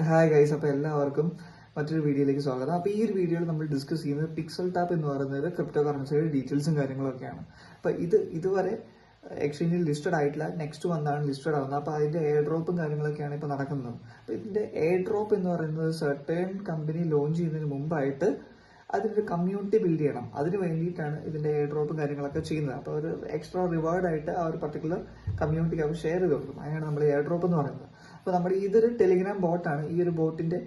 Hi guys, അപ്പോൾ എല്ലാവർക്കും മറ്റൊരു വീഡിയോയിലേക്ക് സ്വാഗതം. അപ്പോൾ ഈ ഒരു വീഡിയോയിൽ നമ്മൾ ഡിസ്കസ് ചെയ്യുന്നത് പിക്സൽ ടാപ്പ് എന്ന് പറയുന്നത് ക്രിപ്റ്റോ കറൻസിയുടെ ഡീറ്റെയിൽസും കാര്യങ്ങളൊക്കെയാണ്. അപ്പോൾ ഇതുവരെ എക്സ്ചേഞ്ചിൽ ലിസ്റ്റഡ് ആയിട്ടില്ല, നെക്സ്റ്റ് മന്താണ് ലിസ്റ്റഡ് ആവുന്നത്. അപ്പോൾ അതിൻ്റെ എയർ ഡ്രോപ്പും കാര്യങ്ങളൊക്കെയാണ് ഇപ്പോൾ നടക്കുന്നത്. അപ്പോൾ ഇതിൻ്റെ എയർ ഡ്രോപ്പ് എന്ന് പറയുന്നത് സർട്ടേൺ കമ്പനി ലോഞ്ച് ചെയ്യുന്നതിന് മുമ്പായിട്ട് അതിനൊരു കമ്മ്യൂണിറ്റി ബിൽഡ് ചെയ്യണം. അതിന് വേണ്ടിയിട്ടാണ് ഇതിൻ്റെ എയർ ഡ്രോപ്പും കാര്യങ്ങളൊക്കെ ചെയ്യുന്നത്. അപ്പോൾ ഒരു എക്സ്ട്രാ റിവാർഡായിട്ട് ആ ഒരു പർട്ടിക്കുലർ കമ്മ്യൂണിറ്റിക്ക് അവർ ഷെയർ ചെയ്ത് കൊടുക്കും. അതിനാണ് നമ്മൾ എയർ ഡ്രോപ്പ് എന്ന് പറയുന്നത്. അപ്പോൾ നമ്മുടെ ഇതൊരു ടെലിഗ്രാം ബോട്ടാണ്. ഈ ഒരു ബോട്ടിന്റെ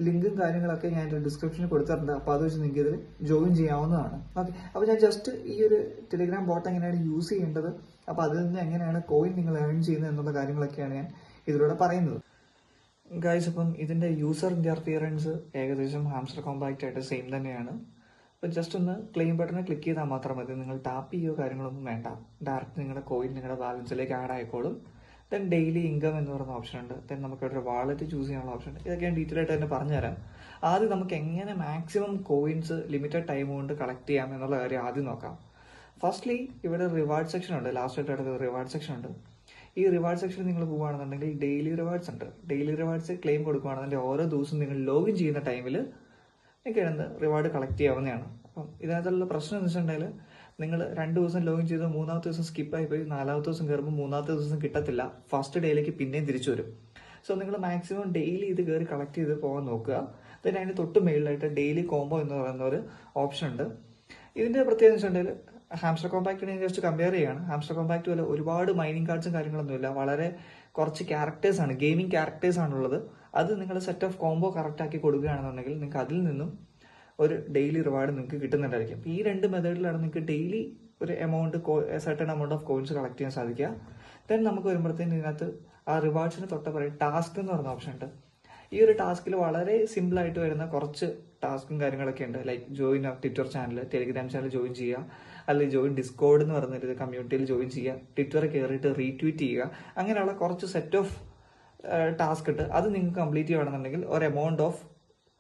ലിങ്കും കാര്യങ്ങളൊക്കെ ഞാൻ ഡിസ്ക്രിപ്ഷനിൽ കൊടുത്തിട്ടുണ്ട്. അപ്പോൾ അത് വെച്ച് നിങ്ങൾക്ക് ഇതിൽ ജോയിൻ ചെയ്യാവുന്നതാണ്. ഓക്കെ, അപ്പോൾ ഞാൻ ജസ്റ്റ് ഈ ഒരു ടെലിഗ്രാം ബോട്ട് എങ്ങനെയാണ് യൂസ് ചെയ്യേണ്ടത്, അപ്പോൾ അതിൽ നിന്ന് എങ്ങനെയാണ് കോയിൻ നിങ്ങൾ ഏൺ ചെയ്യുന്നത് എന്നുള്ള കാര്യങ്ങളൊക്കെയാണ് ഞാൻ ഇതിലൂടെ പറയുന്നത്. ഗൈസ്, അപ്പം ഇതിന്റെ യൂസർ ഇന്റർഫിയറൻസ് ഏകദേശം ഹാംസ്റ്റർ കോമ്പാക്റ്റ് ആയിട്ട് സെയിം തന്നെയാണ്. അപ്പോൾ ജസ്റ്റ് ഒന്ന് ക്ലെയിം ബട്ടണിൽ ക്ലിക്ക് ചെയ്താൽ മാത്രം മതി. നിങ്ങൾ ടാപ്പ് ചെയ്യുകയോ കാര്യങ്ങളൊന്നും വേണ്ട. ഡയറക്റ്റ് നിങ്ങളുടെ കോയിൻ നിങ്ങളുടെ ബാലൻസിലേക്ക് ആഡ് ആയിക്കോളും. ദെൻ ഡെയിലി ഇൻകം എന്ന് പറയുന്ന ഓപ്ഷൻ ഉണ്ട്. ദെൻ നമുക്ക് ഒരു വാളറ്റ് ചൂസ് ചെയ്യാനുള്ള ഓപ്ഷൻ ഉണ്ട്. ഇതൊക്കെ ഞാൻ ഡീറ്റെയിൽ ആയിട്ട് തന്നെ പറഞ്ഞുതരാം. ആദ്യം നമുക്ക് എങ്ങനെ മാക്സിമം കോയിൻസ് ലിമിറ്റഡ് ടൈം കൊണ്ട് കളക്ട് ചെയ്യാം എന്നുള്ള കാര്യം ആദ്യം നോക്കാം. ഫസ്റ്റ്ലി ഇവിടെ റിവാർഡ് സെക്ഷൻ ഉണ്ട്. ലാസ്റ്റ് ആയിട്ട് കിടക്കുന്ന റിവാർഡ് സെക്ഷൻ ഉണ്ട്. ഈ റിവാർഡ് സെക്ഷനിൽ നിങ്ങൾ പോവുകയാണെന്നുണ്ടെങ്കിൽ ഡെയിലി റിവാർഡ്സ് ഉണ്ട്. ഡെയിലി റിവാർഡ്സ് ക്ലെയിം കൊടുക്കുകയാണെന്നുണ്ടെങ്കിൽ ഓരോ ദിവസവും നിങ്ങൾ ലോഗിൻ ചെയ്യുന്ന ടൈമിൽ നിങ്ങൾക്ക് റിവാർഡ് കളക്ട് ചെയ്യാവുന്നതാണ്. അപ്പം ഇതിനകത്തുള്ള പ്രശ്നം എന്ന് വെച്ചിട്ടുണ്ടെങ്കിൽ നിങ്ങൾ 2 ദിവസം ലോഗിൻ ചെയ്ത് 3ാമത്തെ ദിവസം സ്കിപ്പായി പോയി 4ാമത്തെ ദിവസം കയറുമ്പോൾ 3ാമത്തെ ദിവസം കിട്ടത്തില്ല. ഫസ്റ്റ് ഡേയിലേക്ക് പിന്നെയും തിരിച്ചു വരും. സോ നിങ്ങൾ മാക്സിമം ഡെയിലി ഇത് കയറി കളക്ട് ചെയ്ത് പോകാൻ നോക്കുക. then അതിന് തൊട്ട് മേളിലായിട്ട് ഡെയിലി കോംബോ എന്ന് പറയുന്ന ഒരു ഓപ്ഷൻ ഉണ്ട്. ഇതിന്റെ പ്രത്യേകത വെച്ചിട്ടുണ്ടെങ്കിൽ ഹാംസ്റ്റർ കോമ്പാക്റ്റിനെ ജസ്റ്റ് കമ്പയർ ചെയ്യാണ്. ഹാംസ്റ്റർ കോമ്പാക്റ്റ് പോലെ ഒരുപാട് മൈനിങ് കാർഡ്സും കാര്യങ്ങളൊന്നുമില്ല. വളരെ കുറച്ച് ക്യാരക്ടേഴ്സ് ആണ്, ഗെയിമിംഗ് ക്യാരക്ടേഴ്സ് ആണുള്ളത്. അത് നിങ്ങൾ സെറ്റ് ഓഫ് കോംബോ കറക്റ്റ് ആക്കി കൊടുക്കുകയാണെന്നുണ്ടെങ്കിൽ നിങ്ങൾക്ക് അതിൽ നിന്നും ഒരു ഡെയിലി റിവാർഡ് നിങ്ങൾക്ക് കിട്ടുന്നുണ്ടായിരിക്കും. ഈ 2 മെത്തേഡിലാണ് നിങ്ങൾക്ക് ഡെയിലി ഒരു certain amount of coins collect ചെയ്യാൻ സാധിക്കുക. ദെൻ നമുക്ക് വരുമ്പോഴത്തേന് ഇതിനകത്ത് ആ റിവാർഡ്സിന് തൊട്ട് പറയും ടാസ്ക് എന്ന് പറയുന്ന ഓപ്ഷൻ ഉണ്ട്. ഈ ഒരു ടാസ്കിൽ വളരെ സിമ്പിൾ ആയിട്ട് വരുന്ന കുറച്ച് ടാസ്കും കാര്യങ്ങളൊക്കെ ഉണ്ട്. Like join Twitter channel, Telegram channel join ചെയ്യുക, അല്ലെങ്കിൽ ജോയിൻ ഡിസ്കോഡ് എന്ന് പറയുന്ന കമ്മ്യൂണിറ്റിയിൽ ജോയിൻ ചെയ്യുക, ട്വിറ്ററിൽ കയറിയിട്ട് റീട്വീറ്റ് ചെയ്യുക. അങ്ങനെയുള്ള കുറച്ച് സെറ്റ് ഓഫ് ടാസ്ക് ഉണ്ട്. അത് നിങ്ങൾക്ക് കംപ്ലീറ്റ് ചെയ്യുകയാണെന്നുണ്ടെങ്കിൽ ഒരു എമൗണ്ട് ഓഫ്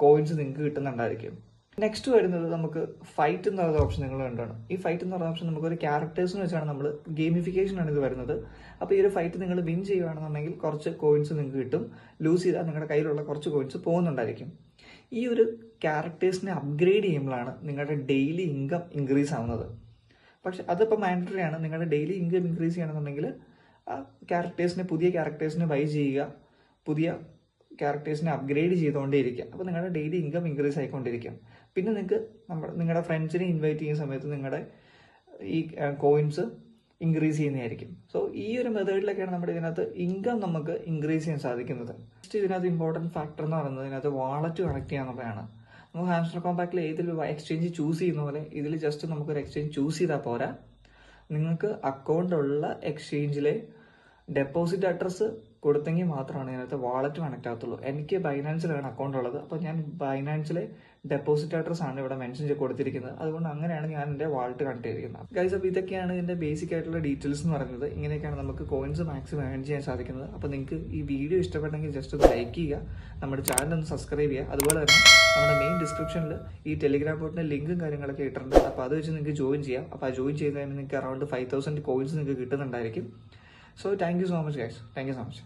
കോയിൻസ് നിങ്ങൾക്ക് കിട്ടുന്നുണ്ടായിരിക്കും. നെക്സ്റ്റ് വരുന്നത് നമുക്ക് ഫൈറ്റ് എന്ന് പറയുന്ന ഓപ്ഷൻ നിങ്ങൾ കണ്ടാണ്. ഈ ഫൈറ്റ് എന്ന് പറയുന്ന ഓപ്ഷൻ നമുക്ക് ഒരു ക്യാരക്ടേഴ്സിന് വെച്ചാണ് നമ്മൾ ഗെയിമിഫിക്കേഷൻ ആണ് ഇത് വരുന്നത്. അപ്പോൾ ഈ ഒരു ഫൈറ്റ് നിങ്ങൾ വിൻ ചെയ്യുകയാണെന്നുണ്ടെങ്കിൽ കുറച്ച് കോയിൻസ് നിങ്ങൾക്ക് കിട്ടും. ലൂസ് ചെയ്താൽ നിങ്ങളുടെ കയ്യിലുള്ള കുറച്ച് കോയിൻസ് പോകുന്നുണ്ടായിരിക്കും. ഈ ഒരു ക്യാരക്ടേഴ്സിനെ അപ്ഗ്രേഡ് ചെയ്യുമ്പോഴാണ് നിങ്ങളുടെ ഡെയിലി ഇൻകം ഇൻക്രീസ് ആവുന്നത്. പക്ഷെ അതിപ്പോൾ മാൻഡറ്ററി ആണ്. നിങ്ങളുടെ ഡെയിലി ഇൻകം ഇൻക്രീസ് ചെയ്യണമെന്നുണ്ടെങ്കിൽ ആ പുതിയ ക്യാരക്ടേഴ്സിനെ ബൈ ചെയ്യുക, പുതിയ ക്യാരക്ടേഴ്സിനെ അപ്ഗ്രേഡ് ചെയ്തുകൊണ്ടേയിരിക്കുക. അപ്പോൾ നിങ്ങളുടെ ഡെയിലി ഇൻകം ഇൻക്രീസ് ആയിക്കൊണ്ടിരിക്കും. പിന്നെ നിങ്ങൾക്ക് നിങ്ങളുടെ ഫ്രണ്ട്സിനെ ഇൻവൈറ്റ് ചെയ്യുന്ന സമയത്ത് നിങ്ങളുടെ ഈ കോയിൻസ് ഇൻക്രീസ് ചെയ്യുന്നതായിരിക്കും. സോ ഈ ഒരു മെത്തേഡിലൊക്കെയാണ് നമ്മുടെ ഇതിനകത്ത് ഇൻകം നമുക്ക് ഇൻക്രീസ് ചെയ്യാൻ സാധിക്കുന്നത്. നെക്സ്റ്റ് ഇതിനകത്ത് ഇമ്പോർട്ടൻറ്റ് ഫാക്ടർ എന്ന് പറയുന്നത് ഇതിനകത്ത് വാളറ്റ് കണക്ട് ചെയ്യാന്നുള്ളതാണ്. നമുക്ക് ഹാംസ്റ്റർ കോമ്പാക്റ്റിൽ ഏതൊരു എക്സ്ചേഞ്ച് ചൂസ് ചെയ്യുന്ന പോലെ ഇതിൽ ജസ്റ്റ് നമുക്കൊരു എക്സ്ചേഞ്ച് ചൂസ് ചെയ്താൽ പോരാ. നിങ്ങൾക്ക് അക്കൗണ്ട് ഉള്ള എക്സ്ചേഞ്ചിലെ ഡെപ്പോസിറ്റ് അഡ്രസ്സ് കൊടുത്തെങ്കിൽ മാത്രമാണ് ഇതിനകത്ത് വാളറ്റ് കണക്ട് ആകത്തുള്ളൂ. എനിക്ക് ബൈനാൻസിലാണ് അക്കൗണ്ട് ഉള്ളത്. അപ്പോൾ ഞാൻ ബൈനാൻസിലെ ഡെപ്പോസിറ്റ് അഡ്രസ് ആണ് ഇവിടെ മെൻഷൻ ചെയ്ത് കൊടുത്തിരിക്കുന്നത്. അതുകൊണ്ട് അങ്ങനെയാണ് ഞാൻ എൻ്റെ വാളറ്റ് കണക്ട് ചെയ്തിരിക്കുന്നത്. ഗൈസ്, അപ്പോൾ ഇതൊക്കെയാണ് ഇതിൻ്റെ ബേസിക് ആയിട്ടുള്ള ഡീറ്റെയിൽസ് എന്ന് പറയുന്നത്. ഇങ്ങനെയൊക്കെയാണ് നമുക്ക് കോയിൻസ് മാക്സിമം ഏൺ ചെയ്യാൻ സാധിക്കുന്നത്. അപ്പോൾ നിങ്ങൾക്ക് ഈ വീഡിയോ ഇഷ്ടപ്പെട്ടെങ്കിൽ ജസ്റ്റ് ഒന്ന് ലൈക്ക് ചെയ്യുക, നമ്മുടെ ചാനൽ ഒന്ന് സബ്സ്ക്രൈബ് ചെയ്യുക. അതുപോലെ തന്നെ നമ്മുടെ മെയിൻ ഡിസ്ക്രിപ്ഷനിൽ ഈ ടെലിഗ്രാം ബോട്ടിൻ്റെ ലിങ്കും കാര്യങ്ങളൊക്കെ ഇട്ടിട്ടുണ്ട്. അപ്പോൾ അത് വെച്ച് നിങ്ങൾക്ക് ജോയിൻ ചെയ്യാം. അപ്പോൾ ആ ജോയിൻ ചെയ്ത് കഴിയുമ്പോൾ നിങ്ങൾക്ക് അറൗണ്ട് 5000 കോയിൻസ് നിങ്ങൾക്ക് കിട്ടുന്നുണ്ടായിരിക്കും. So thank you so much guys. Thank you so much.